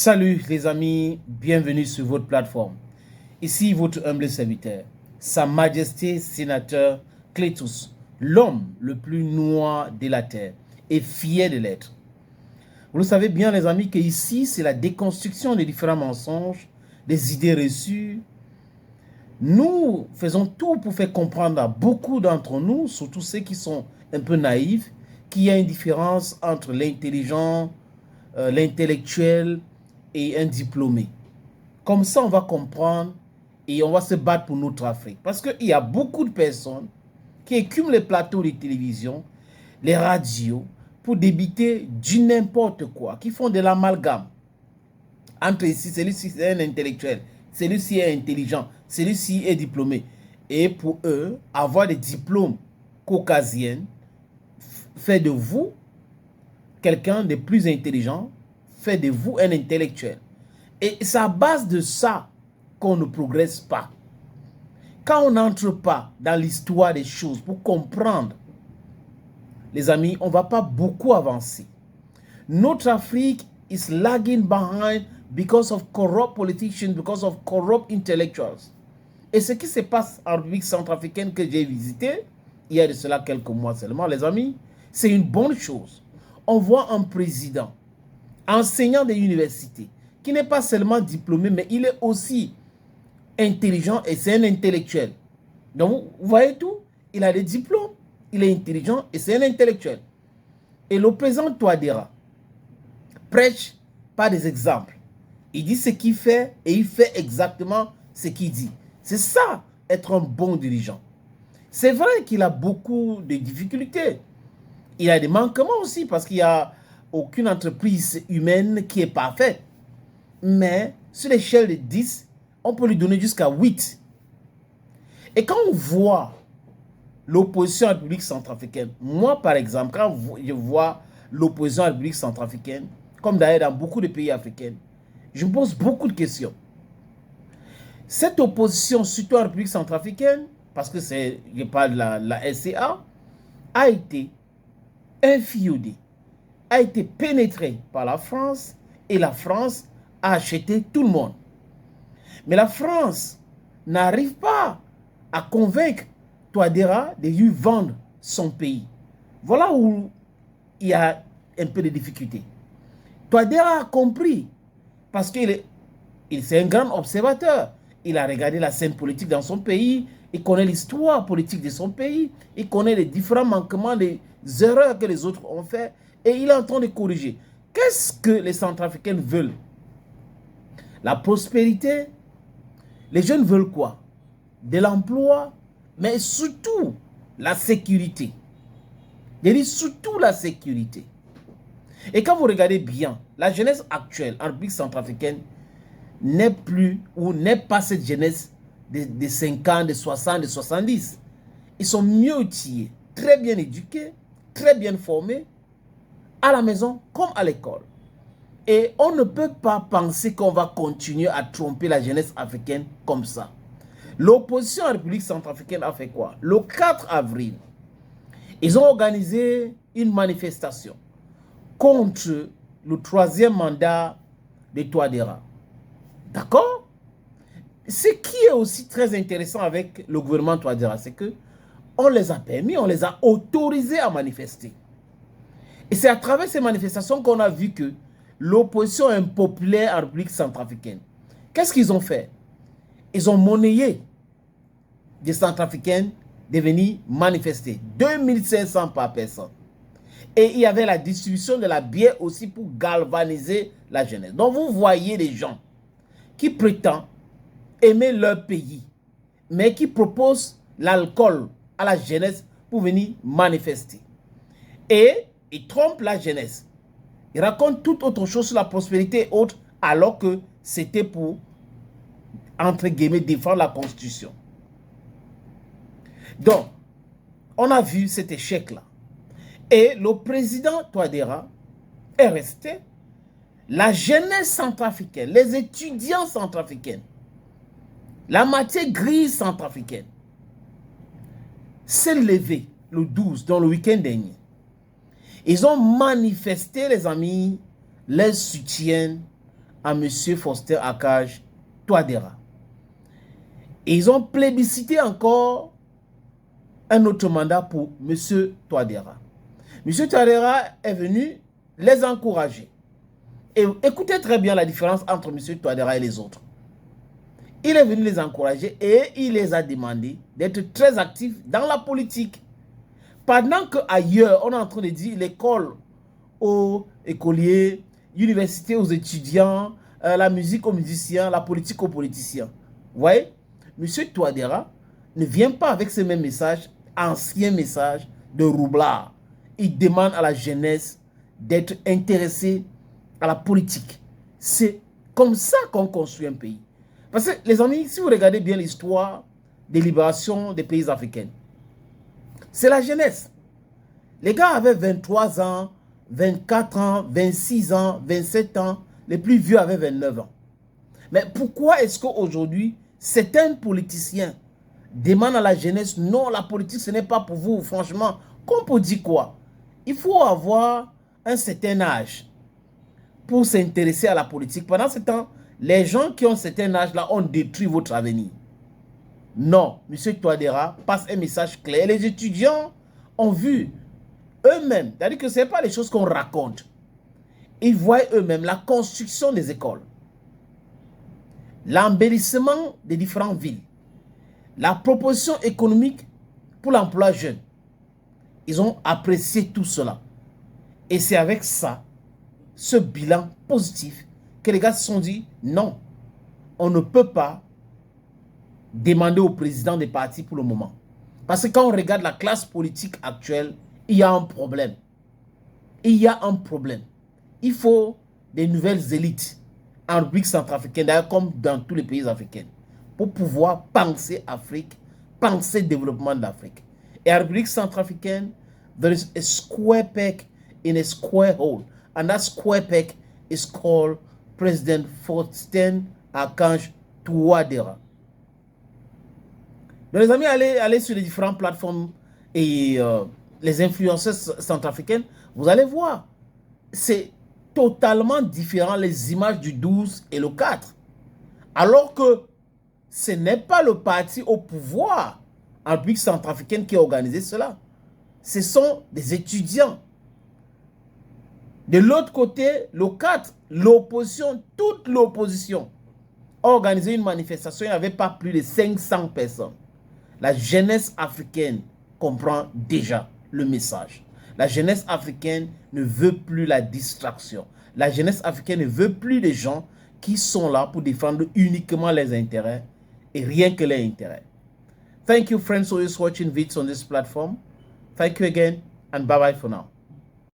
Salut les amis, bienvenue sur votre plateforme. Ici votre humble serviteur, Sa Majesté Sénateur Clétus, l'homme le plus noir de la terre et fier de l'être. Vous le savez bien les amis que ici c'est la déconstruction des différents mensonges, des idées reçues. Nous faisons tout pour faire comprendre à beaucoup d'entre nous, surtout ceux qui sont un peu naïfs, qu'il y a une différence entre l'intelligent, l'intellectuel et un diplômé. Comme ça, on va comprendre et on va se battre pour notre Afrique. Parce qu'il y a beaucoup de personnes qui écument les plateaux de télévision, les radios, pour débiter du n'importe quoi, qui font de l'amalgame entre ici, celui-ci est un intellectuel, celui-ci est intelligent, celui-ci est diplômé. Et pour eux, avoir des diplômes caucasiens fait de vous quelqu'un de plus intelligent, fait de vous un intellectuel. Et c'est à base de ça qu'on ne progresse pas. Quand on n'entre pas dans l'histoire des choses pour comprendre, les amis, on ne va pas beaucoup avancer. Notre Afrique is lagging behind because of corrupt politicians, because of corrupt intellectuals. Et ce qui se passe en République centrafricaine que j'ai visité, il y a de cela quelques mois seulement, les amis, c'est une bonne chose. On voit un président, enseignant des universités, qui n'est pas seulement diplômé, mais il est aussi intelligent et c'est un intellectuel. Donc, vous voyez tout, il a des diplômes, il est intelligent et c'est un intellectuel. Et le président Touadéra prêche par des exemples. Il dit ce qu'il fait et il fait exactement ce qu'il dit. C'est ça, être un bon dirigeant. C'est vrai qu'il a beaucoup de difficultés. Il a des manquements aussi parce qu'il n'y a aucune entreprise humaine qui est parfaite. Mais sur l'échelle de 10, on peut lui donner jusqu'à 8. Et quand on voit l'opposition à la République centrafricaine, moi par exemple, quand je vois l'opposition à la République centrafricaine, comme d'ailleurs dans beaucoup de pays africains, je me pose beaucoup de questions. Cette opposition, surtout en République centrafricaine, parce que je parle de la SCA, a été inféodée, a été pénétrée par la France et la France a acheté tout le monde. Mais la France n'arrive pas à convaincre Touadéra de lui vendre son pays. Voilà où il y a un peu de difficulté. Touadéra a compris parce qu'il c'est un grand observateur. Il a regardé la scène politique dans son pays, il connaît l'histoire politique de son pays, il connaît les différents manquements, les erreurs que les autres ont fait et il est en train de corriger. Qu'est-ce que les Centrafricains veulent? La prospérité. Les jeunes veulent quoi? De l'emploi, mais surtout la sécurité. Je dis surtout la sécurité. Et quand vous regardez bien, la jeunesse actuelle en République centrafricaine n'est plus ou n'est pas cette jeunesse de 50, de 60, de 70. Ils sont mieux outillés, très bien éduqués, très bien formés, à la maison comme à l'école. Et on ne peut pas penser qu'on va continuer à tromper la jeunesse africaine comme ça. L'opposition à la République centrafricaine a fait quoi? Le 4 avril, ils ont organisé une manifestation contre le 3e mandat de Touadéra. D'accord? Ce qui est aussi très intéressant avec le gouvernement Touadéra, c'est que on les a permis, on les a autorisés à manifester. Et c'est à travers ces manifestations qu'on a vu que l'opposition impopulaire en République centrafricaine. Qu'est-ce qu'ils ont fait? Ils ont monnayé des Centrafricains de venir manifester. 2500 par personne. Et il y avait la distribution de la bière aussi pour galvaniser la jeunesse. Donc vous voyez des gens qui prétendent aimer leur pays, mais qui proposent l'alcool à la jeunesse pour venir manifester. Et ils trompent la jeunesse. Ils racontent toute autre chose sur la prospérité et autres, alors que c'était pour, entre guillemets, défendre la Constitution. Donc, on a vu cet échec-là. Et le président Touadéra est resté. La jeunesse centrafricaine, les étudiants centrafricains, la matière grise centrafricaine s'est levée le 12, dans le week-end dernier. Ils ont manifesté, les amis, leur soutien à M. Faustin Archange Touadéra. Et ils ont plébiscité encore un autre mandat pour M. Touadéra. M. Touadéra est venu les encourager. Et écoutez très bien la différence entre M. Touadéra et les autres. Il est venu les encourager et il les a demandé d'être très actifs dans la politique. Pendant qu'ailleurs, on est en train de dire l'école aux écoliers, l'université aux étudiants, la musique aux musiciens, la politique aux politiciens. Vous voyez, M. Touadéra ne vient pas avec ces mêmes messages, anciens messages de roublard. Il demande à la jeunesse d'être intéressée à la politique. C'est comme ça qu'on construit un pays. Parce que, les amis, si vous regardez bien l'histoire des libérations des pays africains, c'est la jeunesse. Les gars avaient 23 ans, 24 ans, 26 ans, 27 ans. Les plus vieux avaient 29 ans. Mais pourquoi est-ce qu'aujourd'hui, certains politiciens demandent à la jeunesse, non, la politique, ce n'est pas pour vous, franchement. Qu'on peut dire quoi? Il faut avoir un certain âge pour s'intéresser à la politique. Pendant ce temps, les gens qui ont un certain âge-là ont détruit votre avenir. Non, M. Touadéra passe un message clair. Les étudiants ont vu eux-mêmes, c'est-à-dire que ce n'est pas les choses qu'on raconte. Ils voient eux-mêmes la construction des écoles, l'embellissement des différentes villes, la proposition économique pour l'emploi jeune. Ils ont apprécié tout cela. Et c'est avec ça, ce bilan positif, que les gars se sont dit, non, on ne peut pas demander au président des partis pour le moment. Parce que quand on regarde la classe politique actuelle, il y a un problème. Il y a un problème. Il faut des nouvelles élites en République centrafricaine, d'ailleurs comme dans tous les pays africains, pour pouvoir penser Afrique, penser développement d'Afrique. Et en République centrafricaine, there is a square peg in a square hole. And that square peg is called President Faustin Archange Touadéra. Donc les amis, allez sur les différentes plateformes et les influenceurs centrafricaines, vous allez voir, c'est totalement différent les images du 12 et le 4. Alors que ce n'est pas le parti au pouvoir en République centrafricaine qui a organisé cela. Ce sont des étudiants. De l'autre côté, le 4, l'opposition, toute l'opposition a organisé une manifestation. Il n'y avait pas plus de 500 personnes. La jeunesse africaine comprend déjà le message. La jeunesse africaine ne veut plus la distraction. La jeunesse africaine ne veut plus les gens qui sont là pour défendre uniquement les intérêts et rien que les intérêts. Thank you friends for watching videos on this platform. Thank you again and bye bye for now.